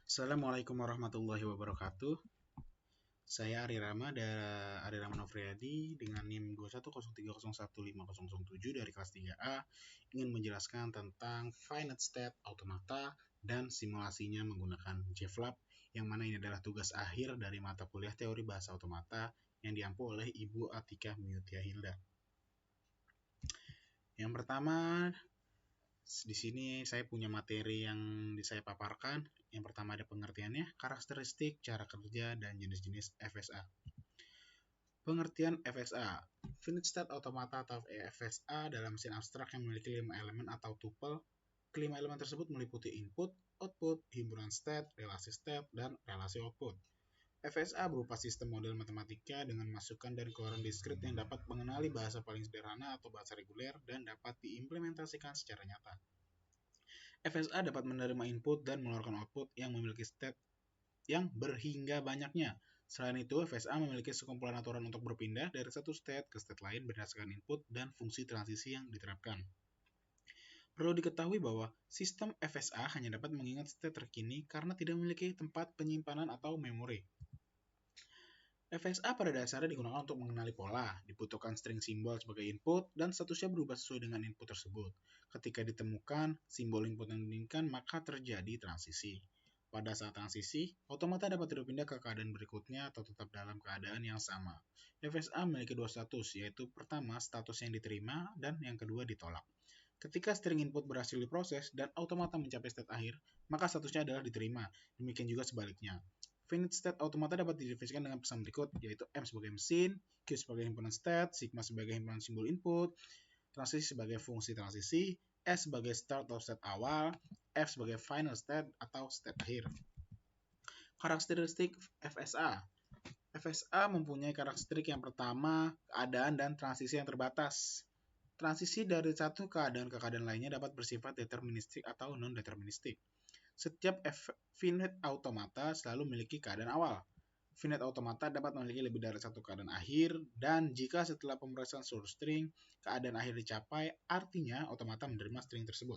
Assalamualaikum warahmatullahi wabarakatuh. Saya Ari Rama Nofriyadi dengan NIM 210301507 dari kelas 3A ingin menjelaskan tentang finite state automata dan simulasinya menggunakan JFlap, yang mana ini adalah tugas akhir dari mata kuliah teori bahasa automata yang diampu oleh Ibu Atika Myutia Hilda. Yang pertama, di sini saya punya materi yang saya paparkan. Yang pertama ada pengertiannya, karakteristik, cara kerja, dan jenis-jenis FSA. Pengertian FSA. Finite State Automata atau FSA adalah mesin abstrak yang memiliki 5 elemen atau tuple. Kelima elemen tersebut meliputi input, output, himpunan state, state, dan relasi output. FSA berupa sistem model matematika dengan masukan dan keluaran diskrit yang dapat mengenali bahasa paling sederhana atau bahasa reguler dan dapat diimplementasikan secara nyata. FSA dapat menerima input dan mengeluarkan output yang memiliki state yang berhingga banyaknya. Selain itu, FSA memiliki sekumpulan aturan untuk berpindah dari satu state ke state lain berdasarkan input dan fungsi transisi yang diterapkan. Perlu diketahui bahwa sistem FSA hanya dapat mengingat state terkini karena tidak memiliki tempat penyimpanan atau memori. FSA pada dasarnya digunakan untuk mengenali pola, dibutuhkan string simbol sebagai input, dan statusnya berubah sesuai dengan input tersebut. Ketika ditemukan simbol input yang diinginkan, maka terjadi transisi. Pada saat transisi, otomata dapat berpindah ke keadaan berikutnya atau tetap dalam keadaan yang sama. FSA memiliki dua status, yaitu pertama status yang diterima dan yang kedua ditolak. Ketika string input berhasil diproses dan otomata mencapai state akhir, maka statusnya adalah diterima. Demikian juga sebaliknya. Finite state automata dapat didefinisikan dengan pesan berikut, yaitu M sebagai mesin, Q sebagai himpunan state, sigma sebagai himpunan simbol input, transisi sebagai fungsi transisi, S sebagai start atau state awal, F sebagai final state atau state akhir. Karakteristik FSA. FSA mempunyai karakteristik yang pertama, keadaan dan transisi yang terbatas. Transisi dari satu keadaan ke keadaan lainnya dapat bersifat deterministik atau non-deterministik. Setiap finite automata selalu memiliki keadaan awal. Finite automata dapat memiliki lebih dari satu keadaan akhir, dan jika setelah pemrosesan seluruh string, keadaan akhir dicapai, artinya otomata menerima string tersebut.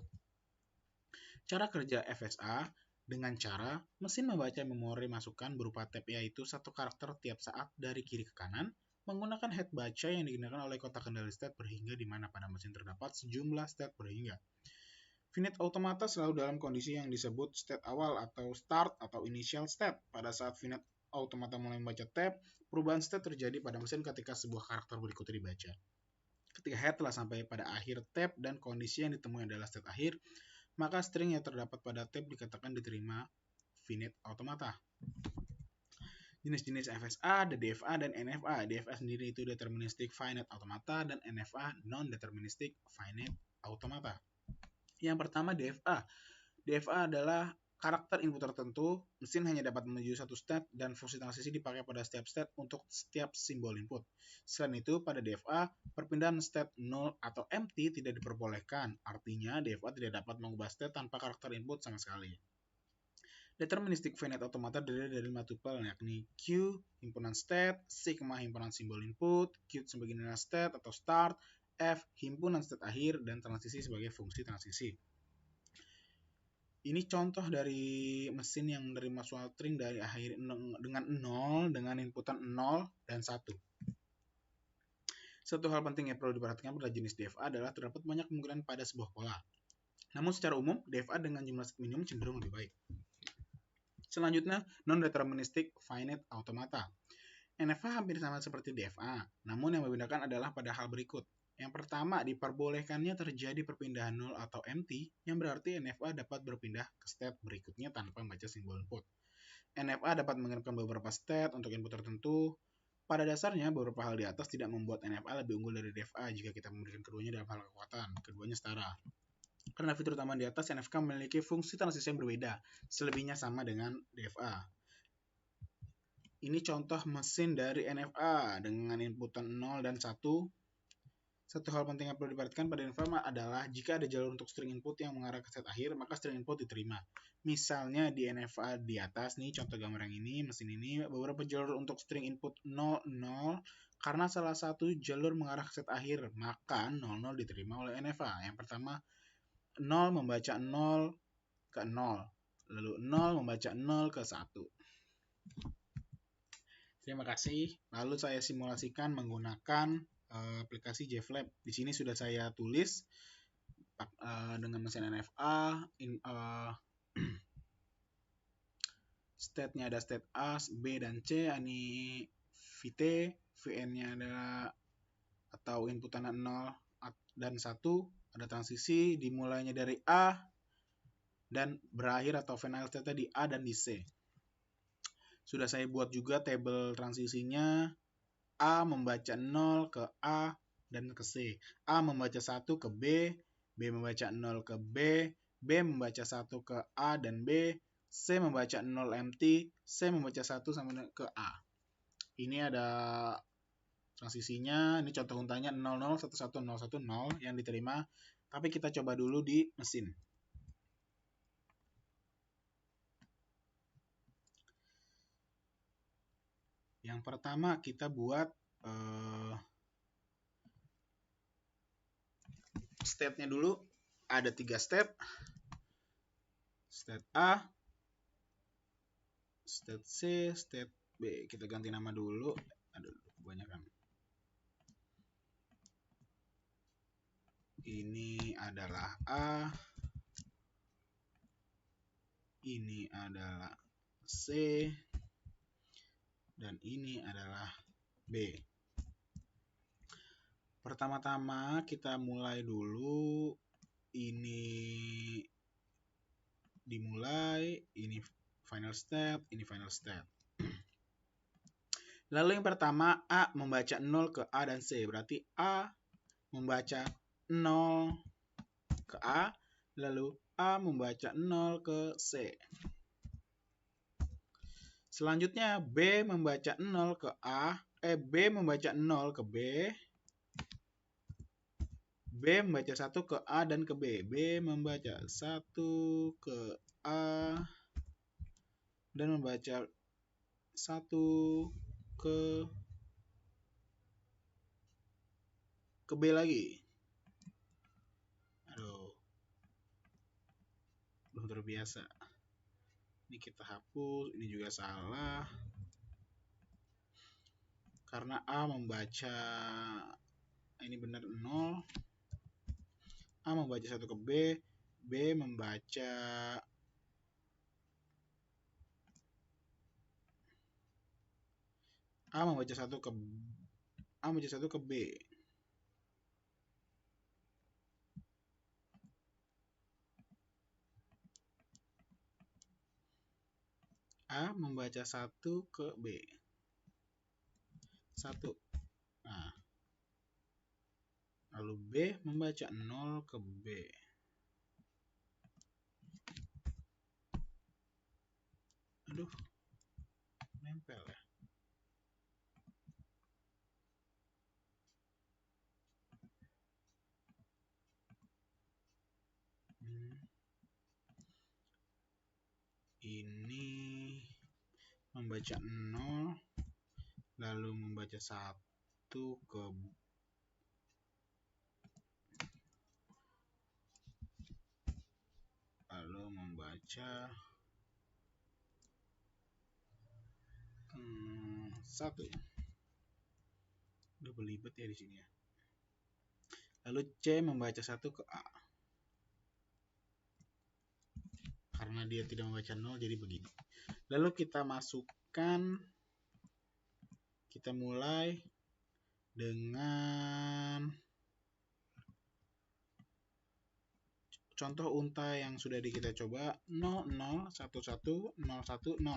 Cara kerja FSA dengan cara mesin membaca memori masukan berupa tab, yaitu satu karakter tiap saat dari kiri ke kanan, menggunakan head baca yang digunakan oleh kotak kendali state berhingga di mana pada mesin terdapat sejumlah state berhingga. Finite automata selalu dalam kondisi yang disebut state awal atau start atau initial state. Pada saat finite automata mulai membaca tab, perubahan state terjadi pada mesin ketika sebuah karakter berikutnya dibaca. Ketika head telah sampai pada akhir tab dan kondisi yang ditemui adalah state akhir, maka string yang terdapat pada tab dikatakan diterima finite automata. Jenis-jenis FSA ada DFA dan NFA. DFA sendiri itu deterministic finite automata dan NFA non-deterministic finite automata. Yang pertama DFA. DFA adalah karakter input tertentu, mesin hanya dapat menuju satu state dan fungsi transisi dipakai pada setiap state untuk setiap simbol input. Selain itu, pada DFA, perpindahan state null atau empty tidak diperbolehkan. Artinya, DFA tidak dapat mengubah state tanpa karakter input sama sekali. Deterministic finite automata terdiri dari 5 tuple, yakni Q, himpunan state, sigma, himpunan simbol input, Q sebagai nilai state atau start, F, himpunan state akhir, dan transisi sebagai fungsi transisi. Ini contoh dari mesin yang menerima suatu string dari akhir dengan 0, dengan inputan 0 dan 1. Satu hal penting yang perlu diperhatikan pada jenis DFA adalah terdapat banyak kemungkinan pada sebuah pola. Namun secara umum, DFA dengan jumlah state minimum cenderung lebih baik. Selanjutnya, non-deterministic finite automata. NFA hampir sama seperti DFA, namun yang membedakan adalah pada hal berikut. Yang pertama, diperbolehkannya terjadi perpindahan null atau empty, yang berarti NFA dapat berpindah ke state berikutnya tanpa membaca simbol input. NFA dapat mengirimkan beberapa state untuk input tertentu. Pada dasarnya, beberapa hal di atas tidak membuat NFA lebih unggul dari DFA jika kita memberikan keduanya dalam hal kekuatan. Keduanya setara. Karena fitur utama di atas, NFK memiliki fungsi transisi yang berbeda. Selebihnya sama dengan DFA. Ini contoh mesin dari NFA dengan inputan 0 dan 1. Satu hal penting yang perlu diperhatikan pada NFA adalah jika ada jalur untuk string input yang mengarah ke state akhir, maka string input diterima. Misalnya di NFA di atas nih, contoh gambar yang ini, mesin ini, beberapa jalur untuk string input 00, karena salah satu jalur mengarah ke state akhir, maka 00 diterima oleh NFA. Yang pertama, 0 membaca 0 ke 0. lalu 0 membaca 0 ke 1. Terima kasih. Lalu saya simulasikan menggunakan aplikasi JFlab. Di sini sudah saya tulis dengan mesin NFA, state-nya ada state A, B, dan C. Ini VT, VN-nya adalah atau inputannya 0 dan 1. Ada transisi, dimulainya dari A, dan berakhir atau final state di A dan di C. Sudah saya buat juga tabel transisinya. A membaca 0 ke A dan ke C. A membaca 1 ke B, B membaca 0 ke B, B membaca 1 ke A dan B, C membaca 0 empty, C membaca 1 sama ke A. Ini ada transisinya, ini contoh untainya 00, 11, 0, 1, 0 yang diterima. Tapi kita coba dulu di mesin. Yang pertama kita buat state-nya dulu. Ada 3 state. State A, state C, state B. Kita ganti nama dulu. Aduh, kebanyakan. Ini adalah A. Ini adalah C. Dan ini adalah B. Pertama-tama kita mulai dulu. Ini dimulai, ini final step, ini final step. Lalu yang pertama A membaca 0 ke A dan C. Berarti A membaca 0 ke A, lalu A membaca 0 ke C. Selanjutnya B membaca 0 ke A, B membaca 0 ke B, B membaca 1 ke A dan ke B. B membaca 1 ke A dan membaca 1 ke B lagi. Aduh, belum terbiasa. Ini kita hapus, ini juga salah. Karena A membaca, ini benar 0. A membaca 1 ke B, B membaca A membaca 1 ke B. A membaca 1 ke B. 1. Nah. Lalu B membaca 0 ke B. Aduh. Nempel ya. Ini membaca 0 lalu membaca 1 ke lalu membaca 1. Udah belibet ya di sini ya. Lalu C membaca 1 ke A. Karena dia tidak membaca 0 jadi begini. Lalu kita masukkan, kita mulai dengan contoh unta yang sudah kita coba 0, 0, 1, 1, 0, 1, 0.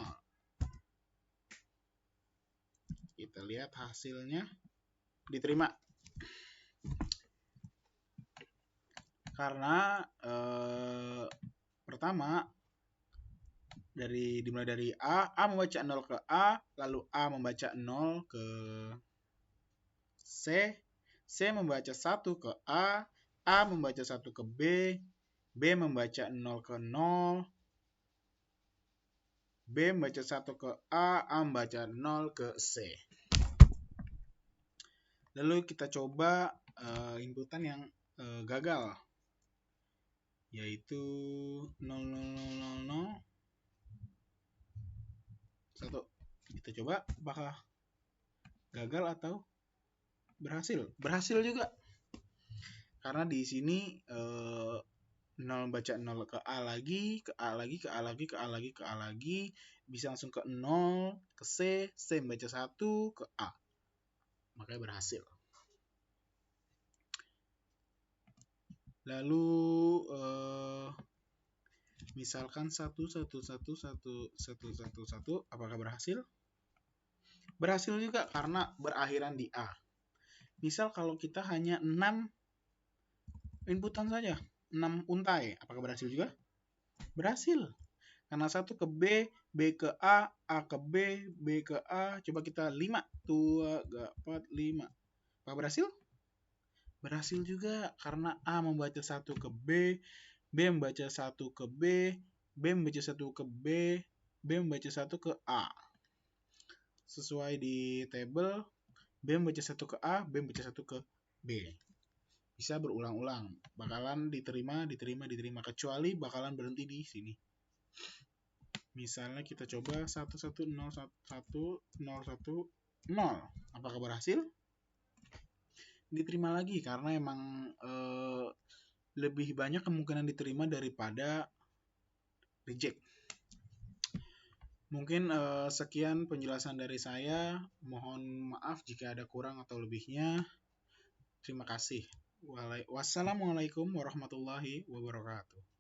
Kita lihat hasilnya diterima. Karena pertama dimulai dari A membaca 0 ke A, lalu A membaca 0 ke C, C membaca 1 ke A membaca 1 ke B, B membaca 0 ke 0, B membaca 1 ke A membaca 0 ke C. Lalu kita coba inputan yang gagal, yaitu 0, 0, 0, 0, 0, Kita coba apakah gagal atau berhasil. Berhasil juga. Karena di sini 0 baca 0 ke A lagi, ke A lagi, ke A lagi, ke A lagi, ke A lagi, bisa langsung ke 0, ke C membaca 1, ke A. Makanya berhasil. Lalu misalkan 1, 1, 1, 1, 1, 1, 1, apakah berhasil? Berhasil juga karena berakhiran di A. Misal kalau kita hanya 6 inputan saja, 6 untai, apakah berhasil juga? Berhasil. Karena 1 ke B, B ke A ke B, B ke A, coba kita 5, 2, 4, 5. Apakah berhasil? Berhasil juga karena A membaca 1 ke B, B membaca 1 ke B, B membaca 1 ke B, B membaca 1 ke A. Sesuai di tabel, B membaca 1 ke A, B membaca 1 ke B. Bisa berulang-ulang. Bakalan diterima, kecuali bakalan berhenti di sini. Misalnya kita coba 11011010. Apakah berhasil? Diterima lagi karena emang lebih banyak kemungkinan diterima daripada reject. Mungkin sekian penjelasan dari saya. Mohon maaf jika ada kurang atau lebihnya. Terima kasih. Wassalamualaikum warahmatullahi wabarakatuh.